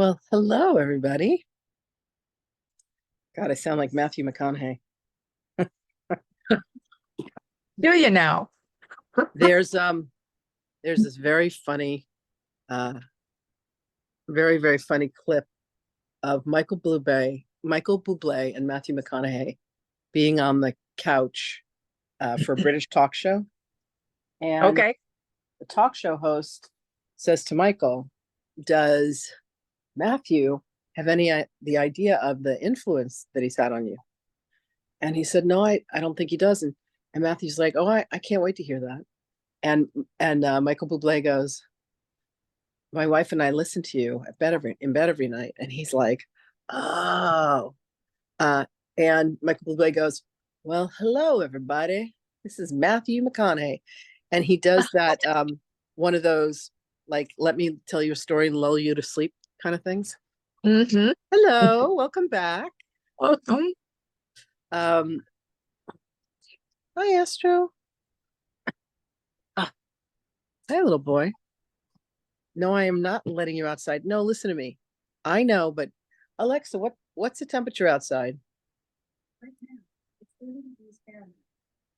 Well, hello, everybody. God, I sound like Matthew McConaughey. Do you now? There's there's this uh very funny clip of Michael Bublé and Matthew McConaughey being on the couch for a British talk show. And Okay. the talk show host says to Michael, "Does Matthew have the idea of the influence that he's had on you?" And he said, "No, I don't think he does." And Matthew's like, "Oh, I can't wait to hear that." And Michael Bublé goes, "My wife and I listen to you in bed every night." And he's like, "Oh." Uh, and Michael Bublé goes, "Well, hello everybody. This is Matthew McConaughey," and he does that one of those like, "Let me tell you a story and lull you to sleep" kind of things. Mm-hmm. Hello, welcome back. Welcome. Um, Hi, Astro. Ah, hi, little boy. No, I am not letting you outside. No, listen to me. I know, but Alexa, what's the temperature outside? Right now, it's 30 degrees Fahrenheit.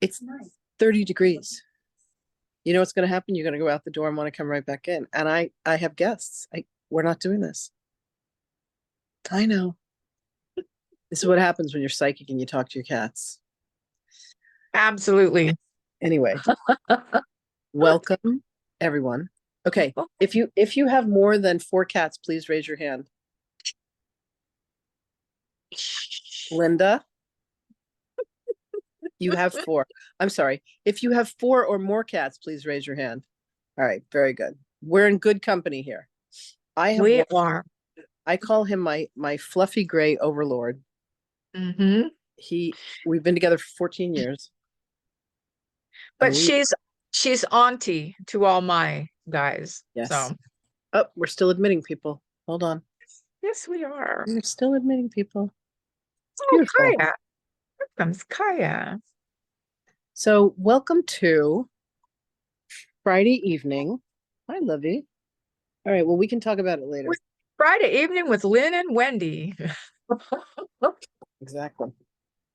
It's Nice. 30 degrees. You know what's going to happen? You're going to go out the door and want to come right back in. And I have guests. We're not doing this. I know. This is what happens when you're psychic and you talk to your cats. Absolutely. Anyway, welcome everyone. Okay, if you have more than 4 cats, please raise your hand. Linda, you have 4. I'm sorry. If you have 4 or more cats, please raise your hand. All right, very good. We're in good company here. We are. I call him my fluffy gray overlord. Mm-hmm. We've been together for 14 years. But she's auntie to all my guys. Yes. So Oh, we're still admitting people. Hold on. yes, we are. We're still admitting people. It's Oh, beautiful. Kaya. Here comes Kaya. So welcome to Friday evening. Hi, Lovey. All right, well, we can talk about it later. Friday evening with Lynn and Wendy. Exactly.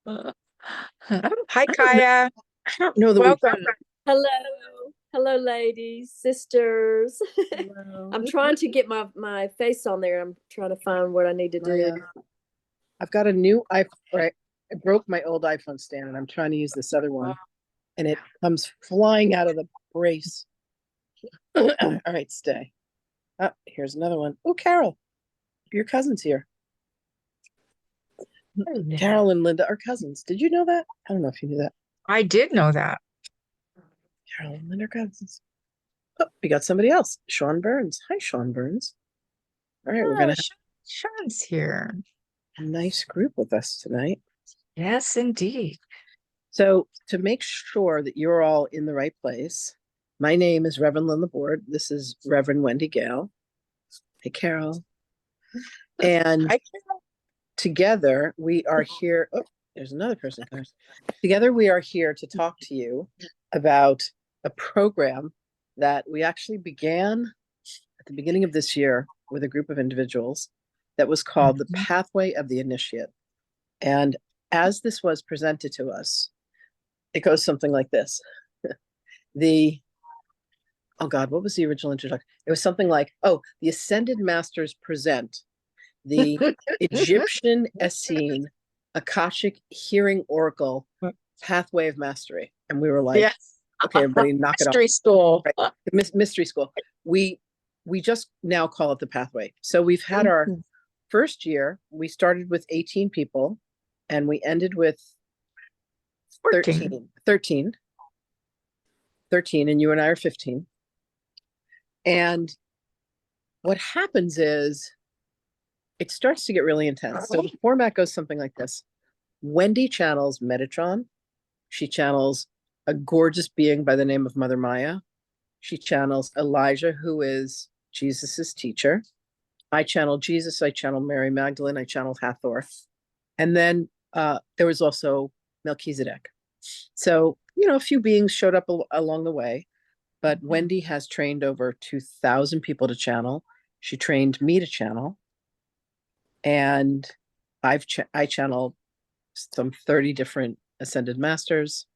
Hi, Kaya. I don't know that Welcome. Hello, ladies, sisters. Hello. I'm trying to get my face on there. I'm trying to find what I need to do. I've got a new iPhone. I broke my old iPhone stand and I'm trying to use this other one. And it comes flying out of the brace. All right, stay. Oh, here's another one. Oh, Carol, your cousin's here. Carol and Linda are cousins. Did you know that? I don't know if you knew that. I did know that. Carol and Linda are cousins. Oh, we got somebody else. Sean Burns. Hi, Sean Burns. All right, we're gonna have Sean's here. a nice group with us tonight. Yes, indeed. So to make sure that you're all in the right place, my name is Reverend Lynn Laborde. This is Reverend Wendy Gale. Hey, Carol. And Hi, Carol. together we are here. Oh, there's another person. Together we are here to talk to you about a program that we actually began at the beginning of this year with a group of individuals that was called the Pathway of the Initiate. And as this was presented to us, it goes something like this. Oh God, what was the original introduction? It was something like, oh, the Ascended Masters present the Egyptian Essene Akashic Hearing Oracle Pathway of Mastery. And we were like, yes. Okay, everybody knock it off. Mystery school. Right. Mystery school. We just now call it the Pathway. So we've had our first year. We started with 18 people and we ended with 13, and you and I are 15. And what happens is it starts to get really intense. So the format goes something like this. Wendy channels Metatron. She channels a gorgeous being by the name of Mother Maya. She channels Elijah, who is Jesus's teacher. I channel Jesus. I channel Mary Magdalene. I channeled Hathor. And then there was also Melchizedek. So, a few beings showed up along the way, but Wendy has trained over 2,000 people to channel. She trained me to channel. And I channel some 30 different ascended masters,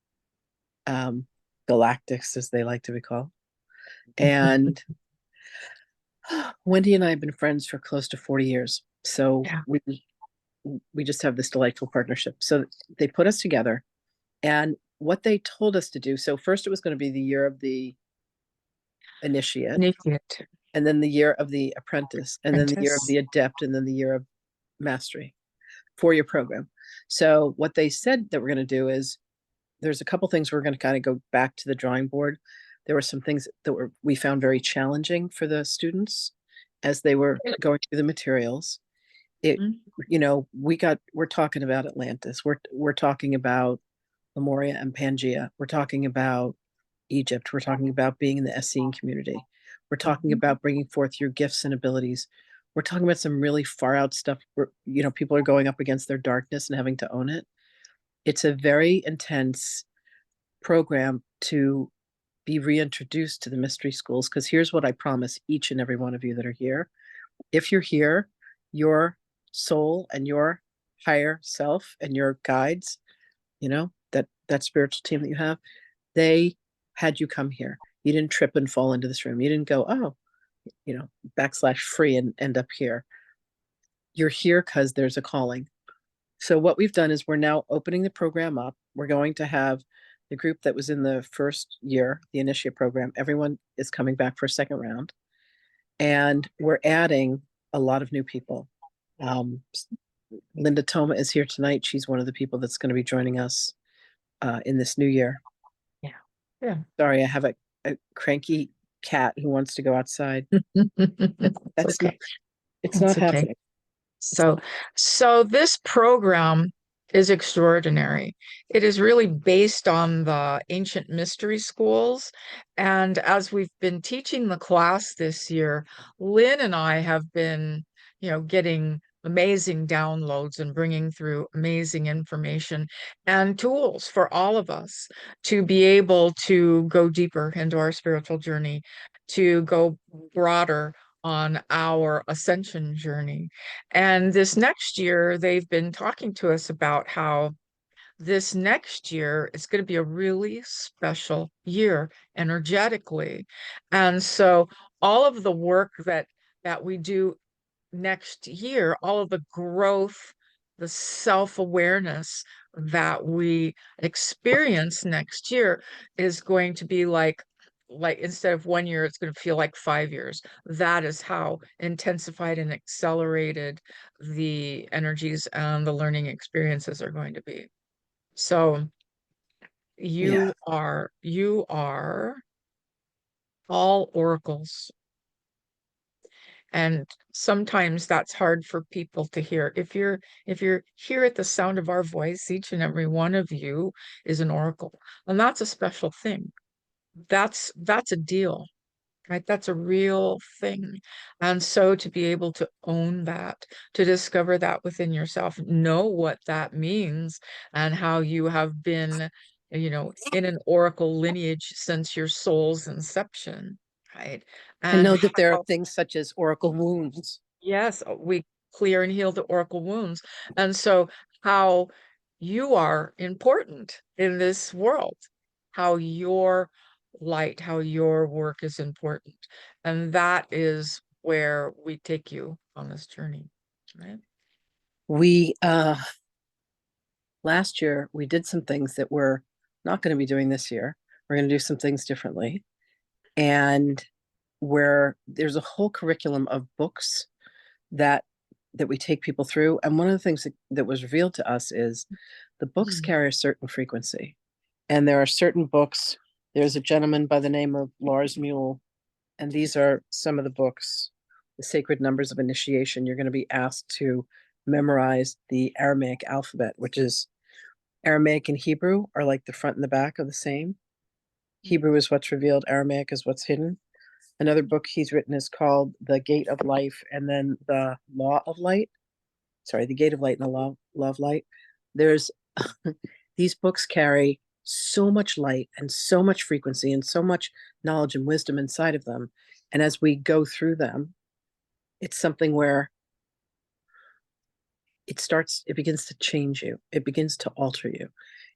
galactics as they like to be called. And Wendy and I have been friends for close to 40 years. So Yeah. we just have this delightful partnership. So they put us together, and what they told us to do. So first it was going to be the year of the initiate, Initiate. and then the year of the apprentice, and then the year of Apprentice. the adept, and then the year of mastery. 4-year program. So what they said that we're going to do is there's a couple things we're going to kind of go back to the drawing board. There were some things that we found very challenging for the students as they were going through the materials. It, Mhm. we're talking about Atlantis. We're talking about Lemuria and Pangea. We're talking about Egypt. We're talking about being in the Essene community. We're talking Mhm. about bringing forth your gifts and abilities. We're talking about some really far out stuff where, people are going up against their darkness and having to own it. It's a very intense program to be reintroduced to the mystery schools. Because here's what I promise each and every one of you that are here. If you're here, your soul and your higher self and your guides, that spiritual team that you have, they had you come here. You didn't trip and fall into this room. You didn't go, oh, /free and end up here. You're here because there's a calling. So what we've done is we're now opening the program up. We're going to have the group that was in the first year, the initiate program. Everyone is coming back for a second round. And we're adding a lot of new people. Linda Toma is here tonight. She's one of the people that's going to be joining us in this new year. Yeah. Yeah. Sorry, I have a cranky cat who wants to go outside. That's Okay. it's It's not okay. happening. So this program is extraordinary. It is really based on the ancient mystery schools. And as we've been teaching the class this year, Lynn and I have been, getting amazing downloads and bringing through amazing information and tools for all of us to be able to go deeper into our spiritual journey, to go broader on our ascension journey. And this next year, they've been talking to us about how this next year is going to be a really special year energetically. And so all of the work that we do next year, all of the growth, the self-awareness that we experience next year is going to be like instead of 1 year, it's going to feel like 5 years. That is how intensified and accelerated the energies and the learning experiences are going to be. So Yeah. you are all oracles. And sometimes that's hard for people to hear. If you're here at the sound of our voice, each and every one of you is an oracle. And that's a special thing. That's a deal, right? That's a real thing. And so to be able to own that, to discover that within yourself, know what that means and how you have been, in an oracle lineage since your soul's inception, right? And And know that there are how things such as oracle wounds. yes, we clear and heal the oracle wounds. And so, how you are important in this world, how your light, how your work is important. And that is where we take you on this journey, right? We last year we did some things that we're not going to be doing this year. We're going to do some things differently. And where there's a whole curriculum of books that we take people through. And one of the things that was revealed to us is the books Mm. carry a certain frequency. And there are certain books. There's a gentleman by the name of Lars Mule, and these are some of the books. The Sacred Numbers of Initiation. You're going to be asked to memorize the Aramaic alphabet, which is Aramaic and Hebrew are like the front and the back of the same. Hebrew is what's revealed, Aramaic is what's hidden. Another book he's written is called The Gate of Life, and then The Law of Light. Sorry, The Gate of Light and the Law of Light. There's these books carry so much light and so much frequency and so much knowledge and wisdom inside of them. And as we go through them, it's something where it begins to change you. It begins to alter you.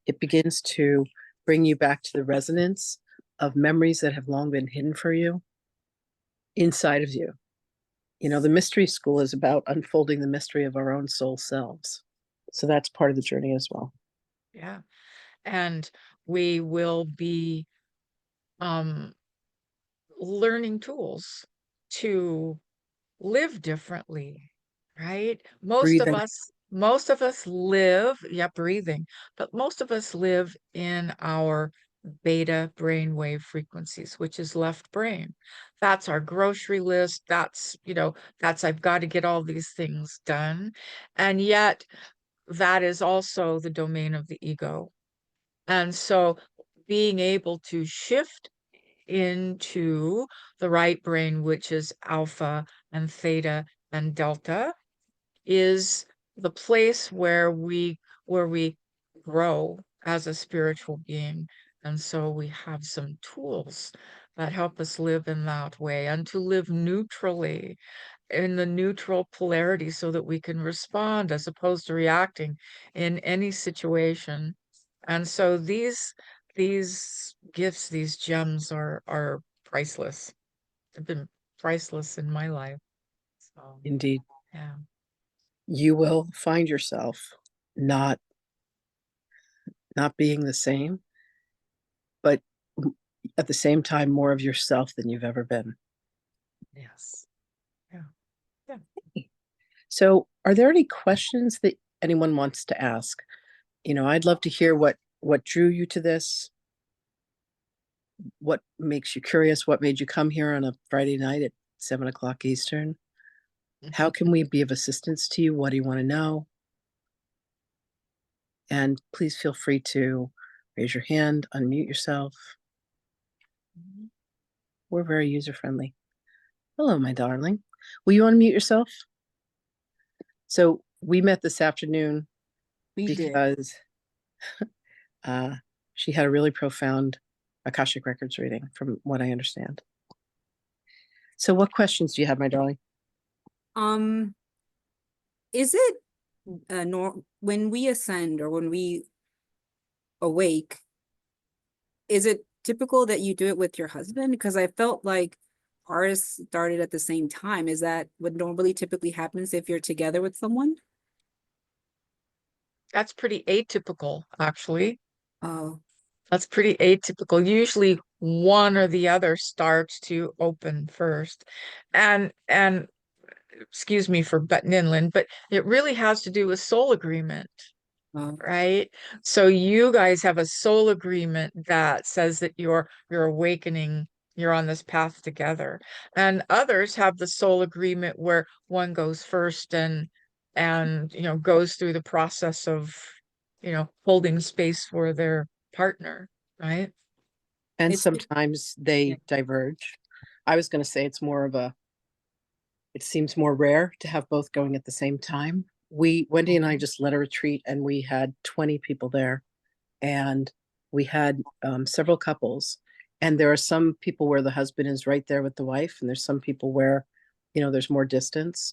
It begins to bring you back to the resonance of memories that have long been hidden for you inside of you. You know, the mystery school is about unfolding the mystery of our own soul selves. So that's part of the journey as well. Yeah. And we will be learning tools to live differently, right? Breathing. Most of us live, yeah, breathing, but most of us live in our beta brainwave frequencies, which is left brain. That's our grocery list. That's, that's I've got to get all these things done. And yet that is also the domain of the ego. And so being able to shift into the right brain, which is alpha and theta and delta, is the place where we grow as a spiritual being. And so we have some tools that help us live in that way and to live neutrally in the neutral polarity so that we can respond as opposed to reacting in any situation. And so these gifts, these gems are priceless. They've been priceless in my life. So Indeed. yeah. You will find yourself not being the same, but at the same time more of yourself than you've ever been. Yes. Yeah. Yeah. So are there any questions that anyone wants to ask? You know, I'd love to hear what drew you to this, what makes you curious, what made you come here on a Friday night at 7 o'clock Eastern. How can we be of assistance to you? What do you want to know? And please feel free to raise your hand, unmute yourself. We're very user-friendly. Hello, my darling. Will you unmute yourself? So we met this afternoon because she had a really profound Akashic Records reading, from what I understand. So what questions do you have, my darling? Is it when we ascend or when we awake, is it typical that you do it with your husband? Because I felt like ours started at the same time. Is that what normally typically happens if you're together with someone? That's pretty atypical, actually. Oh, That's pretty atypical. Usually one or the other starts to open first. And excuse me for butting in, Lynn, but it really has to do with soul agreement, oh, right? So you guys have a soul agreement that says that you're awakening, you're on this path together. And others have the soul agreement where one goes first and goes through the process of holding space for their partner, right? And it's sometimes they diverge. I was going to say it seems more rare to have both going at the same time. Wendy and I just led a retreat and we had 20 people there, and we had several couples. And there are some people where the husband is right there with the wife, and there's some people where, there's more distance.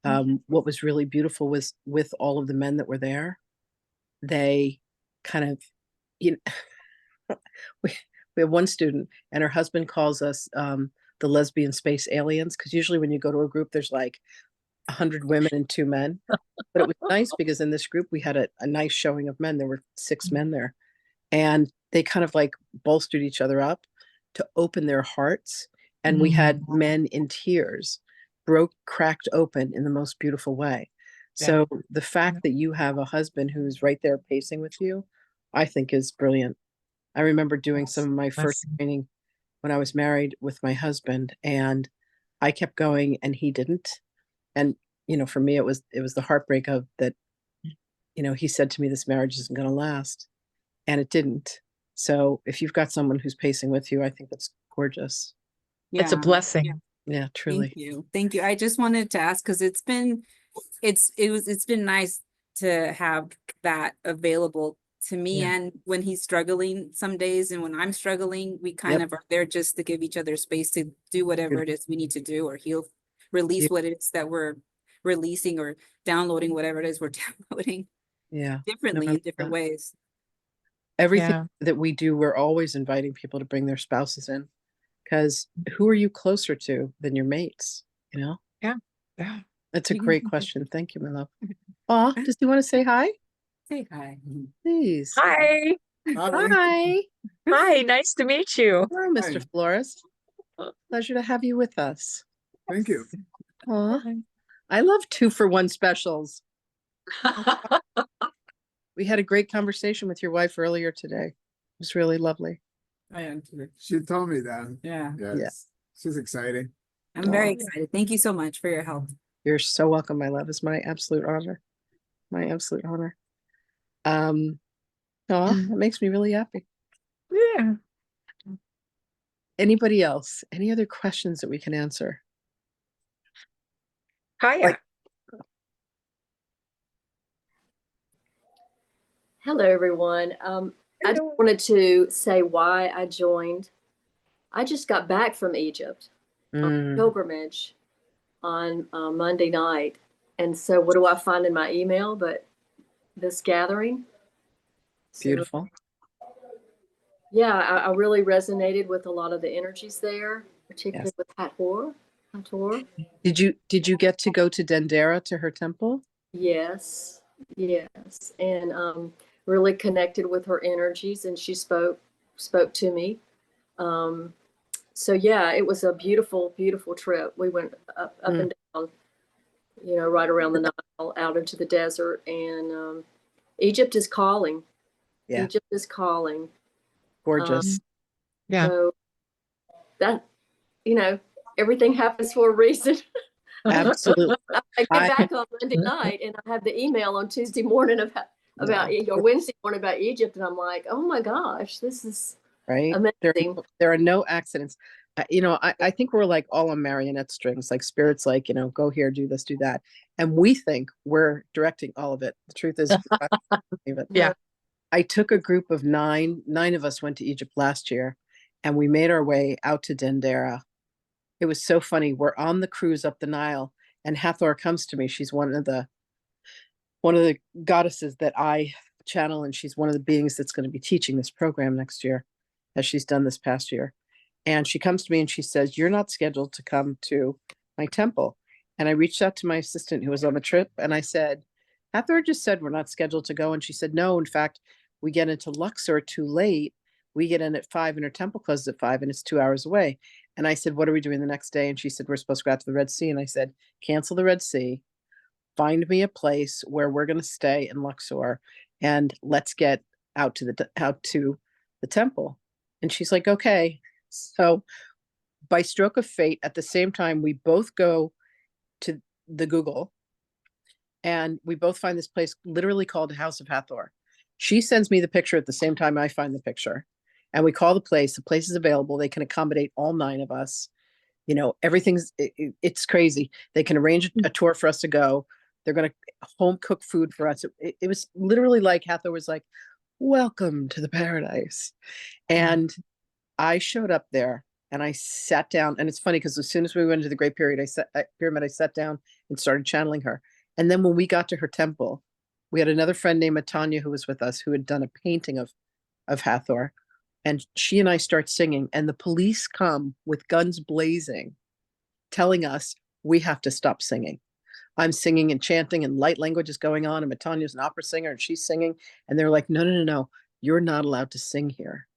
What was really beautiful was with all of the men that were there, they kind of, you know, we have one student and her husband calls us the lesbian space aliens, because usually when you go to a group there's like 100 women and 2 men, but it was nice because in this group we had a nice showing of men. There were 6 men there, and they kind of like bolstered each other up to open their hearts, and we had men in tears, cracked open in the most beautiful way. So the fact that you have a husband who's right there pacing with you, I think is brilliant. I remember doing some of my first training when I was married with my husband, and I kept going and he didn't. And, for me, it was the heartbreak of that, he said to me, this marriage isn't going to last, and it didn't. So if you've got someone who's pacing with you, I think that's gorgeous. yeah. It's a blessing. Yeah, truly. Thank you. I just wanted to ask because it's been nice to have that available to me. Yeah. And when he's struggling some days and when I'm struggling, we kind of are there just to give each other space to do whatever it is we need to do, or he'll release what it is that we're releasing or downloading whatever it is we're downloading Yeah. differently No, I in different love that. ways. Everything Yeah. that we do, we're always inviting people to bring their spouses in, because who are you closer to than your mates? You know, Yeah. Yeah. that's a great question. Thank you, my love. Aw, does he want to say hi? Say hi. Please. Hi. Hi. Hi. Nice to meet you. Hello, Mr. Hi. Flores. Pleasure to have you with us. Thank you. Aw, I love 2-for-1 specials. We had a great conversation with your wife earlier today. It was really lovely. I am too. She told me that. Yeah. Yes. She's exciting. I'm very Aw. excited. Thank you so much for your help. You're so welcome, my love. It's my absolute honor. My absolute honor. Aw, that makes me really happy. Yeah. Anybody else? Any other questions that we can answer? Hiya. Like- Hello, everyone. I just Hello. wanted to say why I joined. I just got back from Egypt on Mm, pilgrimage on Monday night. And so what do I find in my email but this gathering? So, beautiful. yeah, I really resonated with a lot of the energies there, particularly Yes. with Hathor. Did you get to go to Dendera, to her temple? Yes, yes. And really connected with her energies, and she spoke to me. So yeah, it was a beautiful, beautiful trip. We went up and down, right around the Nile, out into the desert, and Egypt is calling. Yeah. Egypt is calling. Gorgeous. Yeah. So that, everything happens for a reason. Absolutely. I I- get back on Monday night, and I have the email on Tuesday morning about or Wednesday morning about Egypt, and I'm like, oh my gosh, this is Right. amazing. There are no accidents. I think we're like all on marionette strings, like spirits, like, go here, do this, do that. And we think we're directing all of it. The truth is, I don't believe it. Yeah. I took a group of nine of us went to Egypt last year, and we made our way out to Dendera. It was so funny. We're on the cruise up the Nile, and Hathor comes to me. She's one of the goddesses that I channel, and she's one of the beings that's going to be teaching this program next year, as she's done this past year. And she comes to me and she says, "You're not scheduled to come to my temple." And I reached out to my assistant who was on the trip, and I said, "Hathor just said we're not scheduled to go." And she said, "No, in fact, we get into Luxor too late. We get in at 5 and her temple closes at 5, and it's 2 hours away." And I said, "What are we doing the next day?" And she said, "We're supposed to go out to the Red Sea." And I said, "Cancel the Red Sea. Find me a place where we're going to stay in Luxor, and let's get out to the temple." And she's like, "Okay." So by stroke of fate, at the same time, we both go to the Google, and we both find this place literally called House of Hathor. She sends me the picture at the same time I find the picture, and we call the place. The place is available. They can accommodate all 9 of us. It's crazy. They can arrange a tour for us to go. They're going to home cook food for us. It was literally like Hathor was like, "Welcome to the paradise." And I showed up there and I sat down, and it's funny because as soon as we went into the Great Pyramid, I sat down and started channeling her. And then when we got to her temple, we had another friend named Tanya who was with us, who had done a painting of Hathor. And she and I start singing, and the police come with guns blazing, telling us we have to stop singing. I'm singing and chanting, and light language is going on, and Matanya's an opera singer and she's singing. And they're like, "No, no, no, no, you're not allowed to sing here."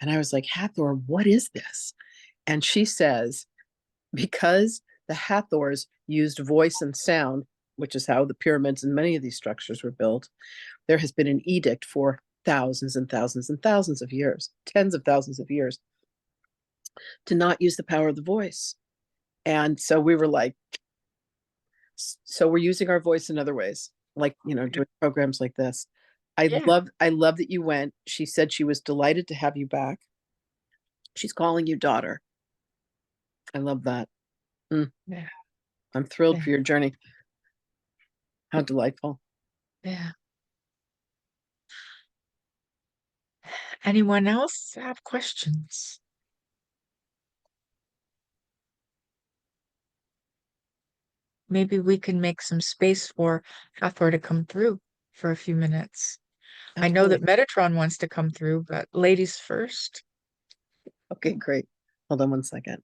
And I was like, "Hathor, what is this?" And she says, because the Hathors used voice and sound, which is how the pyramids and many of these structures were built, there has been an edict for thousands and thousands and thousands of years, tens of thousands of years, to not use the power of the voice. And so we were like, so we're using our voice in other ways, like, doing programs like this. Yeah. I love that you went. She said she was delighted to have you back. She's calling you daughter. I love that. Yeah. I'm thrilled Yeah. for your journey. How delightful. Yeah. Anyone else have questions? maybe we can make some space for Hathor to come through for a few minutes. I know that Absolutely. Metatron wants to come through, but ladies first. Okay, great. Hold on one second.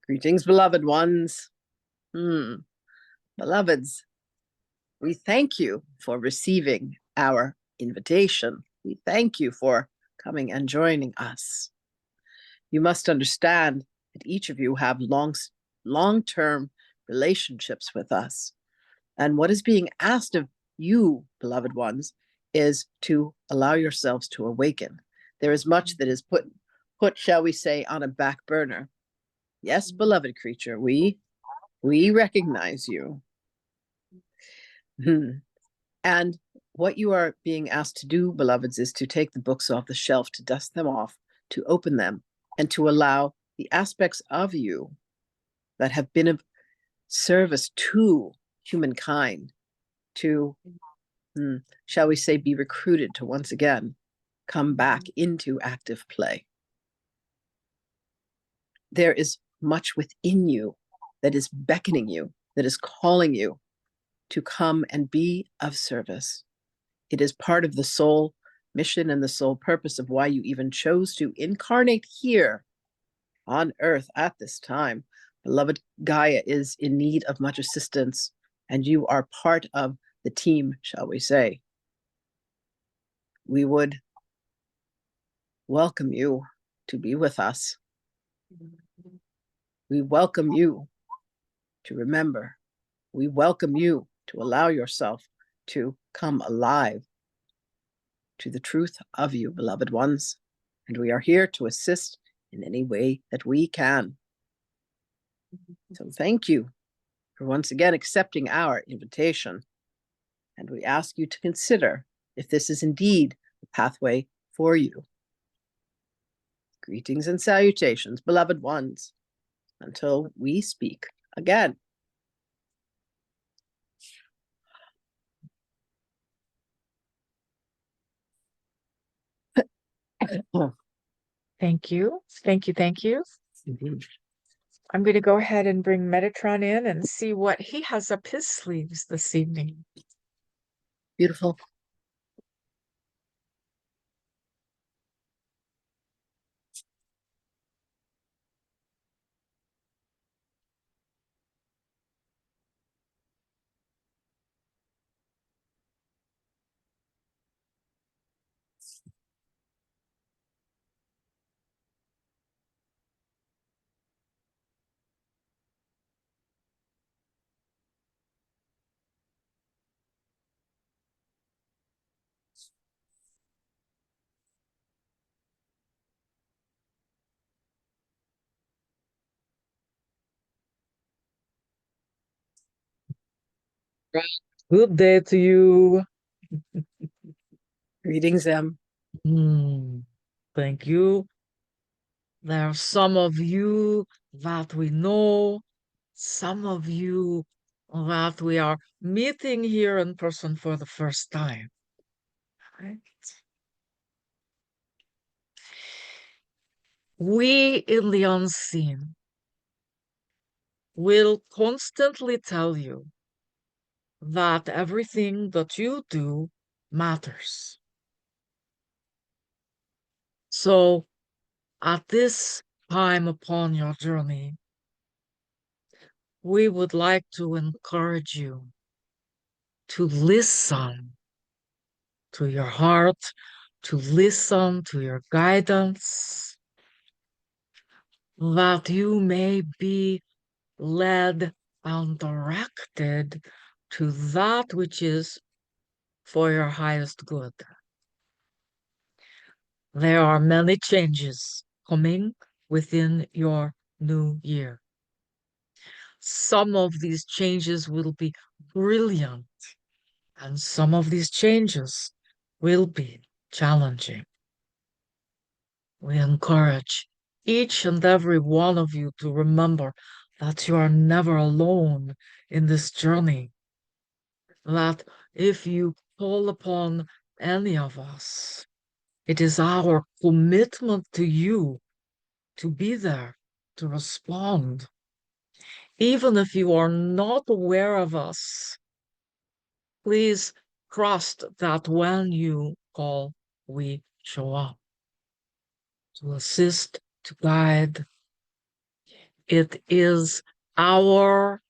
Greetings, beloved ones. Beloveds, we thank you for receiving our invitation. We thank you for coming and joining us. You must understand that each of you have long-term relationships with us. And what is being asked of you, beloved ones, is to allow yourselves to awaken. There is much that is put, shall we say, on a back burner. Yes, beloved creature, we recognize you. And what you are being asked to do, beloveds, is to take the books off the shelf, to dust them off, to open them, and to allow the aspects of you that have been of service to humankind to, shall we say, be recruited to once again come back into active play. There is much within you that is beckoning you, that is calling you to come and be of service. It is part of the soul mission and the soul purpose of why you even chose to incarnate here on Earth at this time. Beloved Gaia is in need of much assistance, and you are part of the team, shall we say. We would welcome you to be with us. We welcome you to remember. We welcome you to allow yourself to come alive to the truth of you, beloved ones. And we are here to assist in any way that we can. So thank you for once again accepting our invitation. And we ask you to consider if this is indeed the pathway for you. Greetings and salutations, beloved ones, until we speak again. Thank you. Thank you. Thank you. I'm going to go ahead and bring Metatron in and see what he has up his sleeves this evening. Beautiful. Good day to you. Greetings, Em. Thank you. There are some of you that we know, some of you that we are meeting here in person for the first time. Right? We in the unseen will constantly tell you that everything that you do matters. So, at this time upon your journey, we would like to encourage you to listen to your heart, to listen to your guidance, that you may be led and directed to that which is for your highest good. There are many changes coming within your new year. Some of these changes will be brilliant, and some of these changes will be challenging. We encourage each and every one of you to remember that you are never alone in this journey, that if you call upon any of us, it is our commitment to you to be there, to respond. Even if you are not aware of us, please trust that when you call, we show up to assist, to guide. It is our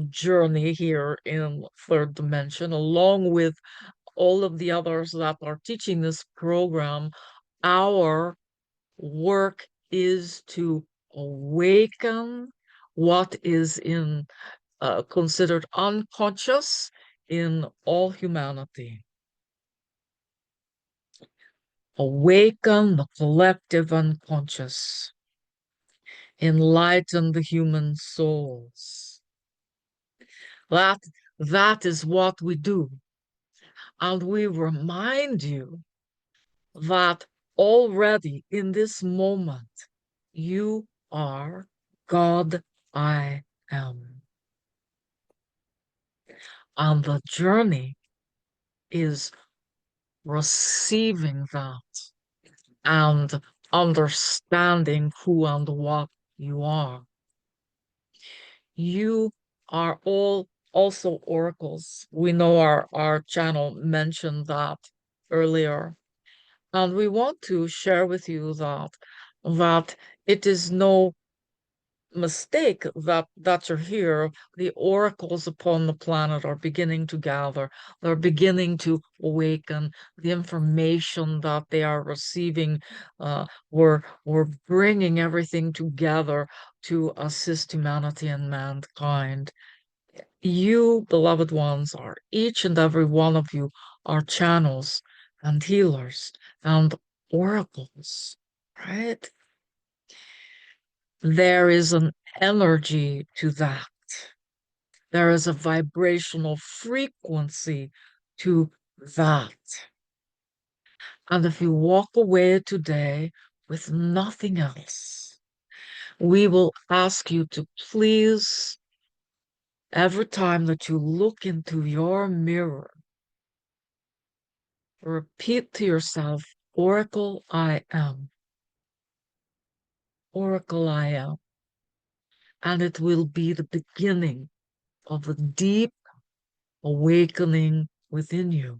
journey here in third dimension, along with all of the others that are teaching this program. Our work is to awaken what is in considered unconscious in all humanity. Awaken the collective unconscious. Enlighten the human souls. That is what we do. And we remind you that already in this moment, you are God I am. And the journey is receiving that and understanding who and what you are. You are all also oracles. We know our channel mentioned that earlier. And we want to share with you that it is no mistake that you're here. The oracles upon the planet are beginning to gather. They're beginning to awaken. The information that they are receiving, we're bringing everything together to assist humanity and mankind. You, beloved ones, are each and every one of you are channels and healers and oracles, right? There is an energy to that. There is a vibrational frequency to that. And if you walk away today with nothing else, we will ask you to please, every time that you look into your mirror, repeat to yourself, Oracle I am. Oracle I am. And it will be the beginning of a deep awakening within you.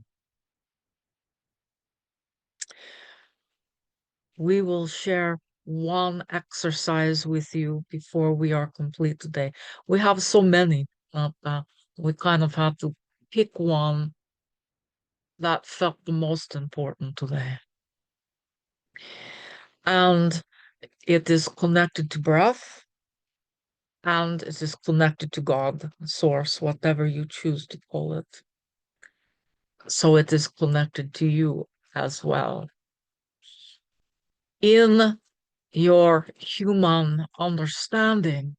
We will share one exercise with you before we are complete today. We have so many that we kind of have to pick one that felt the most important today. And it is connected to breath, and it is connected to God, source, whatever you choose to call it. So it is connected to you as well. In your human understanding,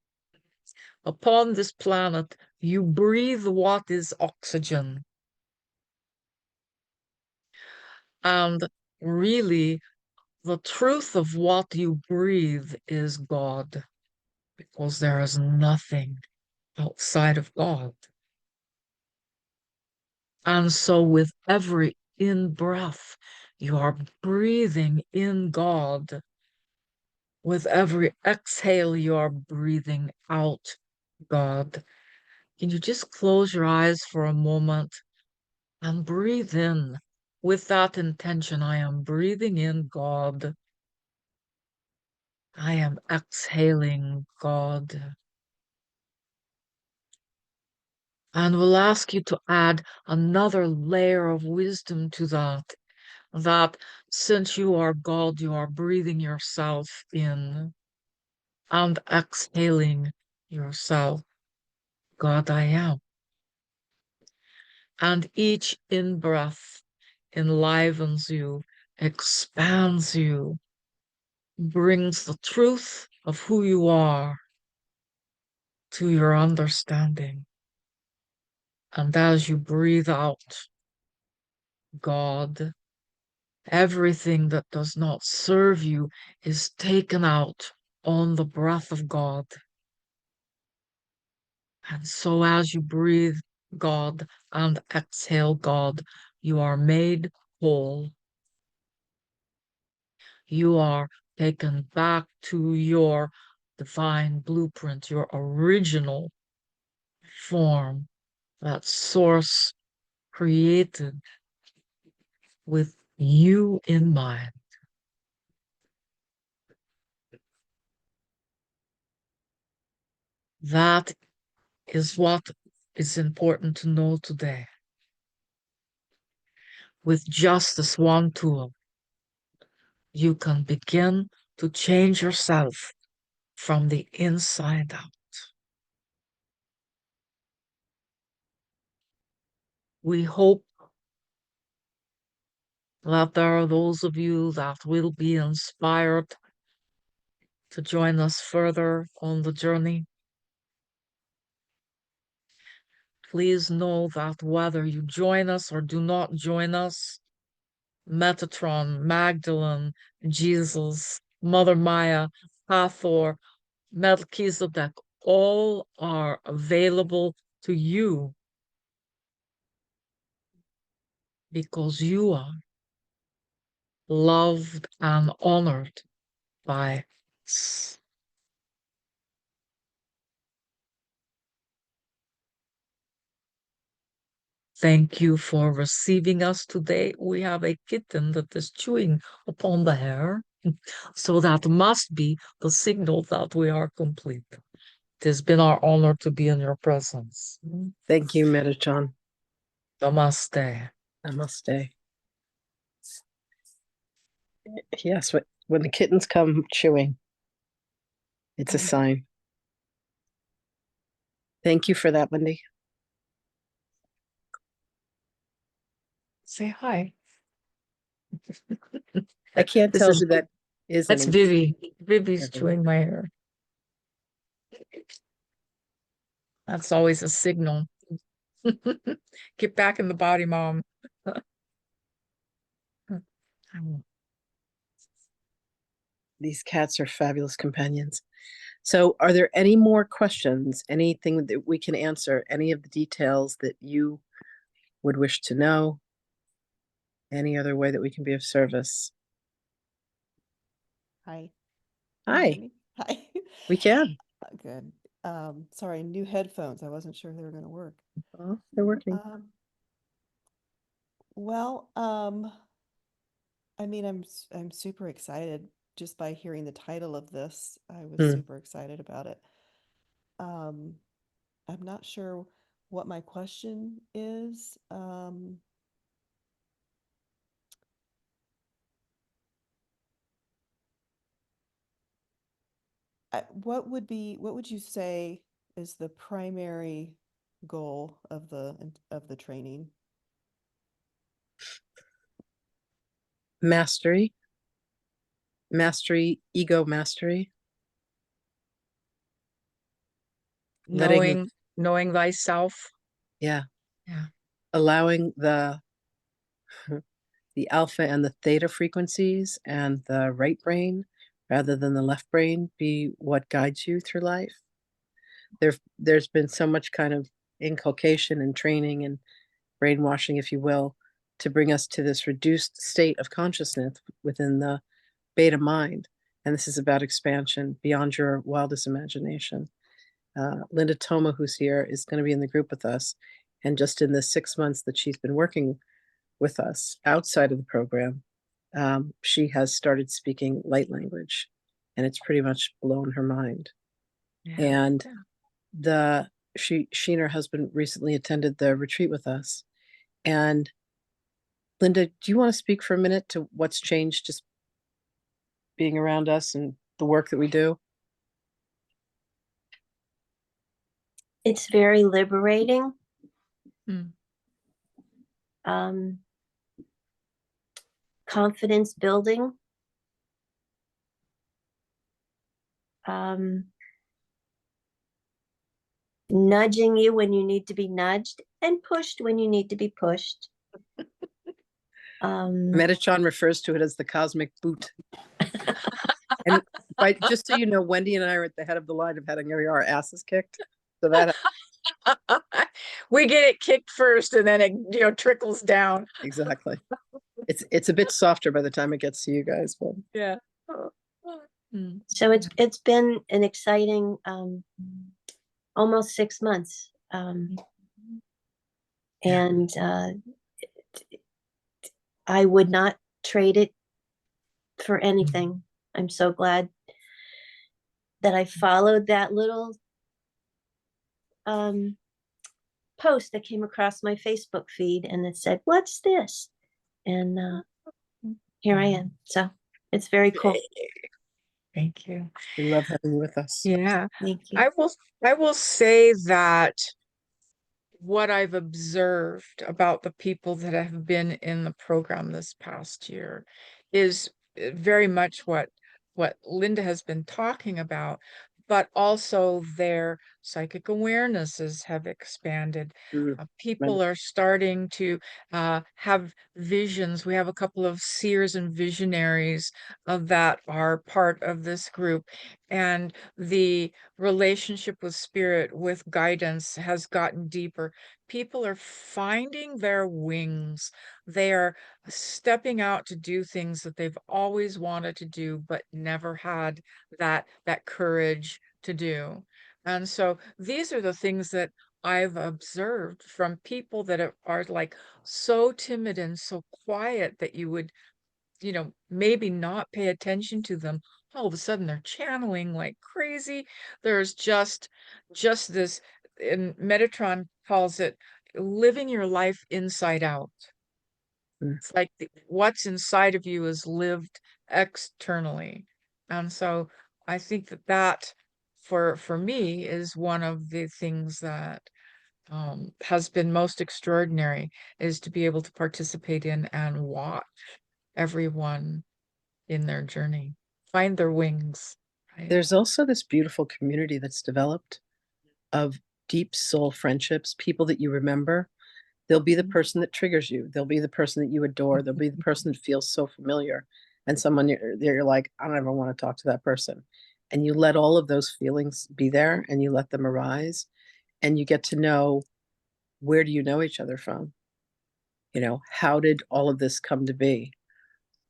upon this planet, you breathe what is oxygen. And really, the truth of what you breathe is God, because there is nothing outside of God. And so with every in-breath, you are breathing in God. With every exhale, you are breathing out God. Can you just close your eyes for a moment and breathe in with that intention? I am breathing in God. I am exhaling God. And we'll ask you to add another layer of wisdom to that since you are God, you are breathing yourself in and exhaling yourself. God, I am. And each in-breath enlivens you, expands you, brings the truth of who you are to your understanding. And as you breathe out God, everything that does not serve you is taken out on the breath of God. And so as you breathe God, and exhale, God. You are made whole. You are taken back to your divine blueprint, your original form that source created with you in mind. That is what is important to know today. With just this one tool, you can begin to change yourself from the inside out. We hope that there are those of you that will be inspired to join us further on the journey. Please know that whether you join us or do not join us, Metatron, Magdalene, Jesus, Mother Maya, Hathor, Melchizedek, all are available to you because you are loved and honored by us. Thank you for receiving us today. We have a kitten that is chewing upon the hair, so that must be the signal that we are complete. It has been our honor to be in your presence. Thank you, Metatron. Namaste. Namaste. Yes, when the kittens come chewing, it's a sign. Thank you for that, Wendy. Say hi. I can't This tell is who that is That's anymore. Vivi. Vivi's Okay. chewing my hair. That's always a signal. Get back in the body, Mom. These cats are fabulous companions. So, are there any more questions? Anything that we can answer? Any of the details that you would wish to know? Any other way that we can be of service? Hi. Can you hear Hi, me? Hi. we can. Good. Sorry, new headphones. I wasn't sure they were going to work. Oh, they're working. Well, I mean, I'm super excited just by hearing the title of this. I was super excited about it. I'm not sure what my question is. What would you say is the primary goal of the training? Mastery, ego mastery. Letting, knowing thyself. yeah, Yeah. allowing the alpha and the theta frequencies and the right brain rather than the left brain be what guides you through life. There's been so much kind of inculcation and training and brainwashing, if you will, to bring us to this reduced state of consciousness within the beta mind. And this is about expansion beyond your wildest imagination. Linda Toma, who's here, is going to be in the group with us. And just in the 6 months that she's been working with us outside of the program, she has started speaking light language, and it's pretty much blown her mind. Yeah. And she and her husband recently attended the retreat with us. And Linda, do you want to speak for a minute to what's changed just being around us and the work that we do? It's very liberating. Confidence building. Nudging you when you need to be nudged and pushed when you need to be pushed. Metatron refers to it as the cosmic boot. And just so you know, Wendy and I are at the head of the line of having our asses kicked. So that We get it kicked first and then it trickles down. Exactly. It's a bit softer by the time it gets to you guys, but Yeah. Mm. So it's been an exciting almost 6 months. And I would not trade it for anything. I'm so glad that I followed that little post that came across my Facebook feed, and it said, "What's this?" And here I am. So it's very cool. Thank you. we love having you with us. Yeah. Thank you. I will say that what I've observed about the people that have been in the program this past year is very much what Linda has been talking about, but also their psychic awarenesses have expanded. Mm, People are starting to have visions. We have a couple of seers and visionaries that are part of this group, and the relationship with spirit, with guidance, has gotten deeper. People are finding their wings. They are stepping out to do things that they've always wanted to do, but never had that courage to do. And so these are the things that I've observed from people that are like so timid and so quiet that you would, maybe not pay attention to them. All of a sudden they're channeling like crazy. There's just this, and Metatron calls it living your life inside out. Mm. It's like what's inside of you is lived externally. And so I think that for me is one of the things that has been most extraordinary, is to be able to participate in and watch everyone in their journey find their wings. Right? There's also this beautiful community that's developed of deep soul friendships, people that you remember. They'll be the person that triggers you. They'll be the person that you adore. They'll be the person that feels so familiar. And someone you're like, I don't ever want to talk to that person. And you let all of those feelings be there and you let them arise. And you get to know, where do you know each other from? How did all of this come to be?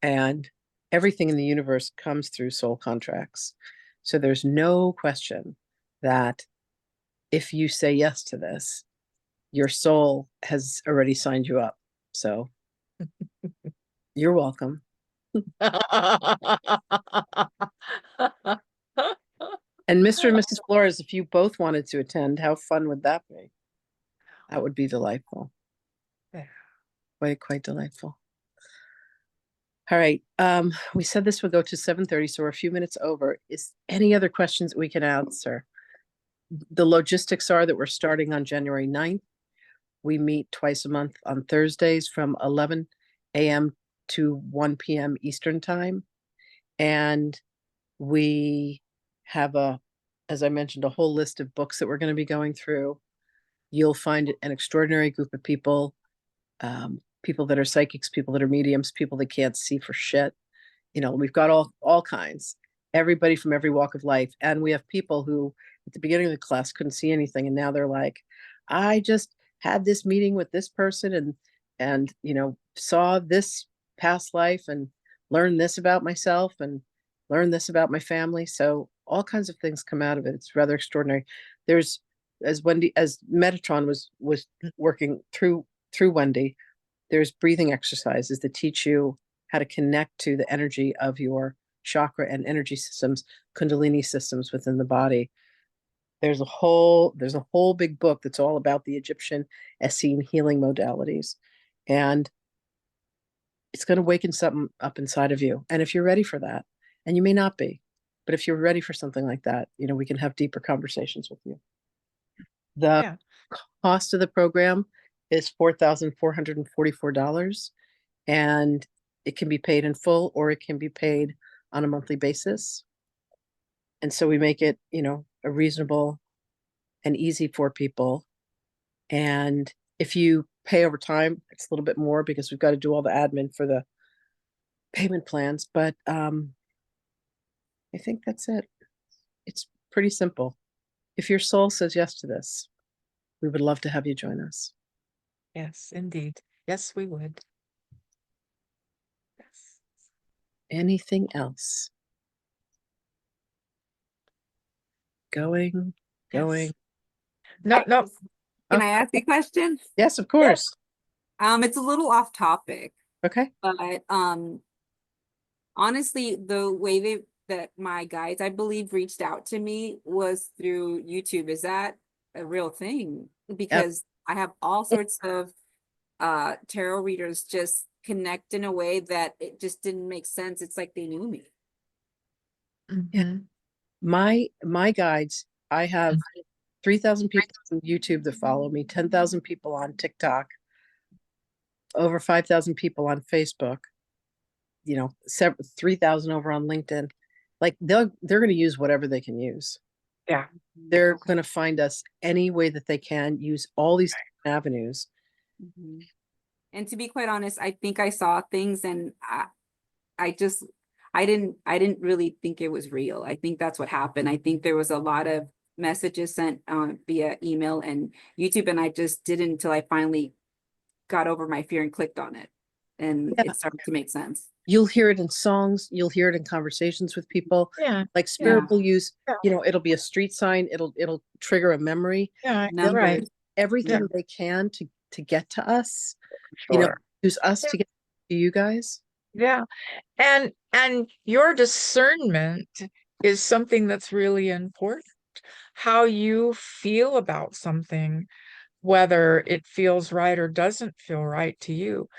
And everything in the universe comes through soul contracts. So there's no question that if you say yes to this, your soul has already signed you up. So you're welcome. And Mr. and Mrs. Flores, if you both wanted to attend, how fun would that be? That would be delightful. Yeah. Quite delightful. All right. We said this would go to 7:30, so we're a few minutes over. Is any other questions that we can answer? The logistics are that we're starting on January 9th. We meet twice a month on Thursdays from 11 a.m. to 1 p.m. Eastern time. And we have as I mentioned, a whole list of books that we're going to be going through. You'll find an extraordinary group of people, people that are psychics, people that are mediums, people that can't see for shit. We've got all kinds, everybody from every walk of life. And we have people who at the beginning of the class couldn't see anything. And now they're like, I just had this meeting with this person and saw this past life and learned this about myself and learned this about my family. So all kinds of things come out of it. It's rather extraordinary. There's, as Metatron was working through Wendy, there's breathing exercises that teach you how to connect to the energy of your chakra and energy systems, kundalini systems within the body. There's a whole big book that's all about the Egyptian Essene healing modalities. And it's going to waken something up inside of you. And if you're ready for that, and you may not be, but if you're ready for something like that, we can have deeper conversations with you. The cost of the program is $4,444, and it can be paid in full or it can be paid on a monthly basis. And so we make it, a reasonable and easy for people. And if you pay over time, it's a little bit more because we've got to do all the admin for the payment plans. But I think that's it. It's pretty simple. If your soul says yes to this, we would love to have you join us. Yes, indeed. Yes, we would. Yes. Anything else? Going. No, no. Can I ask a question? Yes, of course. It's a little off topic, Okay. but honestly, the way that my guides, I believe, reached out to me was through YouTube. Is that a real thing? Because I have all sorts of tarot readers just connect in a way that it just didn't make sense. It's like they knew me. Mhm. My guides, I have 3,000 people on YouTube that follow me, 10,000 people on TikTok, over 5,000 people on Facebook, 3,000 over on LinkedIn. Like they're going to use whatever they can use. Yeah. They're going to find us any way that they can, use all these avenues. Mhm. And to be quite honest, I think I saw things and I just I didn't really think it was real. I think that's what happened. I think there was a lot of messages sent via email and YouTube, and I just didn't until I finally got over my fear and clicked on it, and Yeah. it started to make sense. You'll hear it in songs, you'll hear it in conversations with people. Yeah. Like Spirit will use, Yeah. it'll be a street sign, it'll trigger a memory. Yeah. They'll Right. do everything Yeah. they can to get to us, Sure. use us Yeah. to get to you guys. Yeah. And your discernment is something that's really important. How you feel about something, whether it feels right or doesn't feel right to you,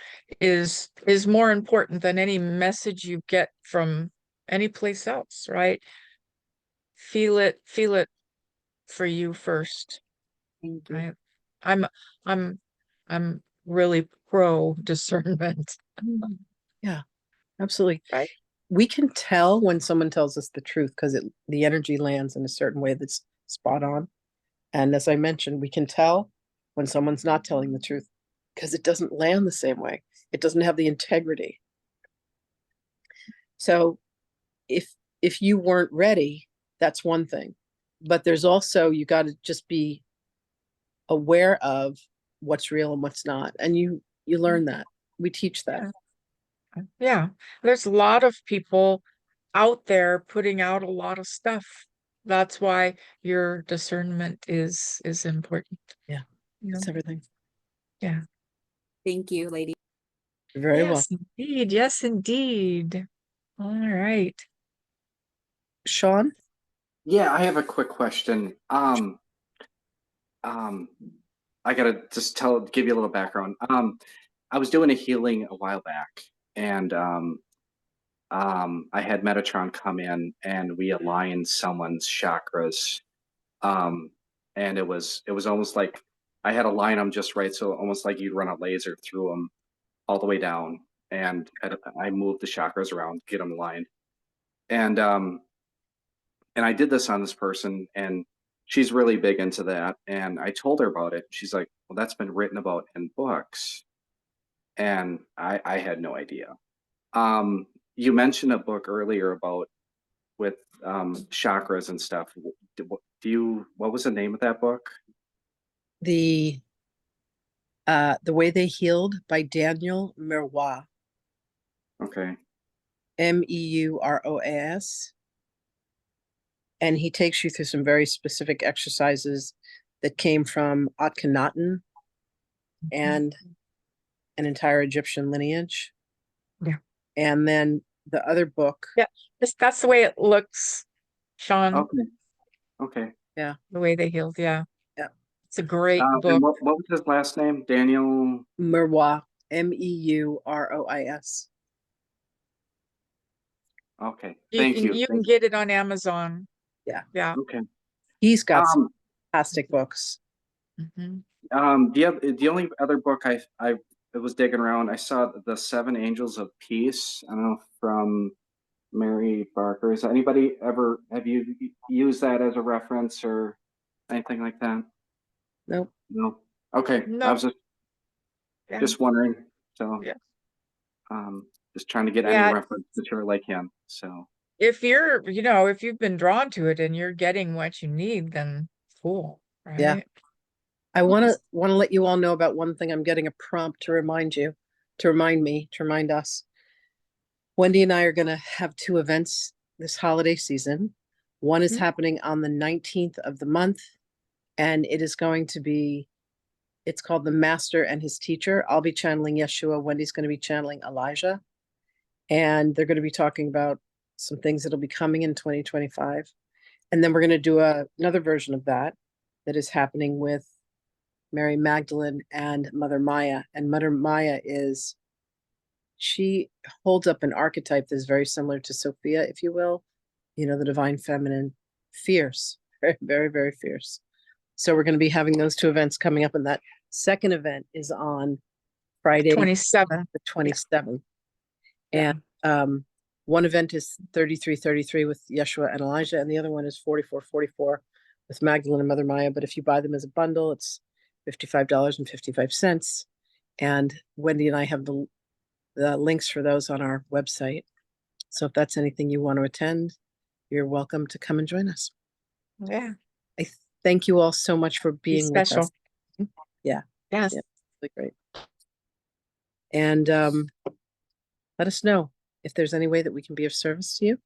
is more important than any message you get from any place else, right? Feel it for you first. Thank you. Right? I'm I'm really pro discernment. Yeah, absolutely. Right. We can tell when someone tells us the truth because the energy lands in a certain way that's spot on. And as I mentioned, we can tell when someone's not telling the truth because it doesn't land the same way. It doesn't have the integrity. So if you weren't ready, that's one thing. But there's also, you got to just be aware of what's real and what's not. And you learn that. We teach that. Yeah. There's a lot of people out there putting out a lot of stuff. That's why your discernment is important. Yeah. It's everything. Yeah. Thank you, lady. You're very well. Yes, indeed. Yes, indeed. All right. Sean? Yeah, I have a quick question. I gotta just give you a little background. I was doing a healing a while back, and I had Metatron come in, and we aligned someone's chakras. And it was almost like I had to line them just right, so almost like you'd run a laser through them all the way down, and I moved the chakras around, get them aligned, and I did this on this person, and she's really big into that. And I told her about it. She's like, "Well, that's been written about in books," and I had no idea. You mentioned a book earlier about with chakras and stuff. What was the name of that book? The Way They Healed by Daniel Miroir. Okay. Meuroas. And he takes you through some very specific exercises that came from Akhenaten and an entire Egyptian lineage. Yeah. And then the other book. Yeah. That's the way it looks, Sean. Okay. Okay. Yeah. The Way They Healed. Yeah. Yeah. It's a great And book. what was his last name? Daniel Miroir. Meurois. Okay. Thank you. You can get it on Amazon. Yeah. Yeah. Okay. He's got some fantastic books. Mhm. The only other book I was digging around, I saw the Seven Angels of Peace. I don't know, from Mary Barker. Is anybody have you used that as a reference or anything like that? Nope. No. Okay. No. I was just wondering. So Yeah. just trying to get any reference material I can. So if you've been drawn to it and you're getting what you need, then cool, right? Yeah. I want to let you all know about one thing. I'm getting a prompt to remind you, to remind us. Wendy and I are going to have two events this holiday season. One is Mhm. happening on the 19th of the month, and it is going to be, it's called The Master and His Teacher. I'll be channeling Yeshua. Wendy's going to be channeling Elijah. And they're going to be talking about some things that'll be coming in 2025. And then we're going to do another version of that is happening with Mary Magdalene and Mother Maya. And Mother Maya she holds up an archetype that's very similar to Sophia, if you will, the divine feminine, fierce, very, very, very fierce. So we're going to be having those two events coming up. And that second event is on Friday, 27. the 27th. Yeah. And one event is 3333 with Yeshua and Elijah, and the other one is 4444 with Magdalene and Mother Maya. But if you buy them as a bundle, it's $55.55. And Wendy and I have the links for those on our website. So if that's anything you want to attend, you're welcome to come and join us. Yeah. I thank you all so much for being with Special. us. Yeah. Yes. Yeah, really great. And let us know if there's any way that we can be of service to you.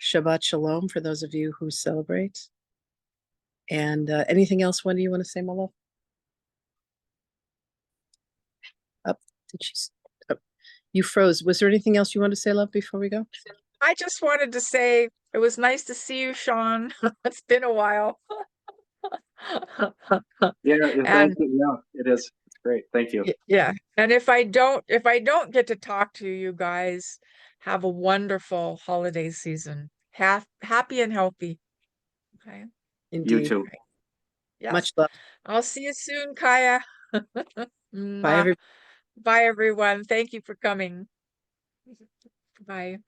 Shabbat Shalom for those of you who celebrate. And anything else, Wendy, you want to say, my love? Up, did she? Oh, you froze. Was there anything else you want to say, love, before we go? I just wanted to say it was nice to see you, Sean. It's been a while. Yeah, And thank you. No, it is. It's great. Thank you. yeah. And if I don't get to talk to you guys, have a wonderful holiday season. Happy and healthy. Okay. You Indeed. too. Yes. Much love. I'll see you soon, Kaya. Bye, Mwah. everybody. Bye, everyone. Thank you for coming. Bye.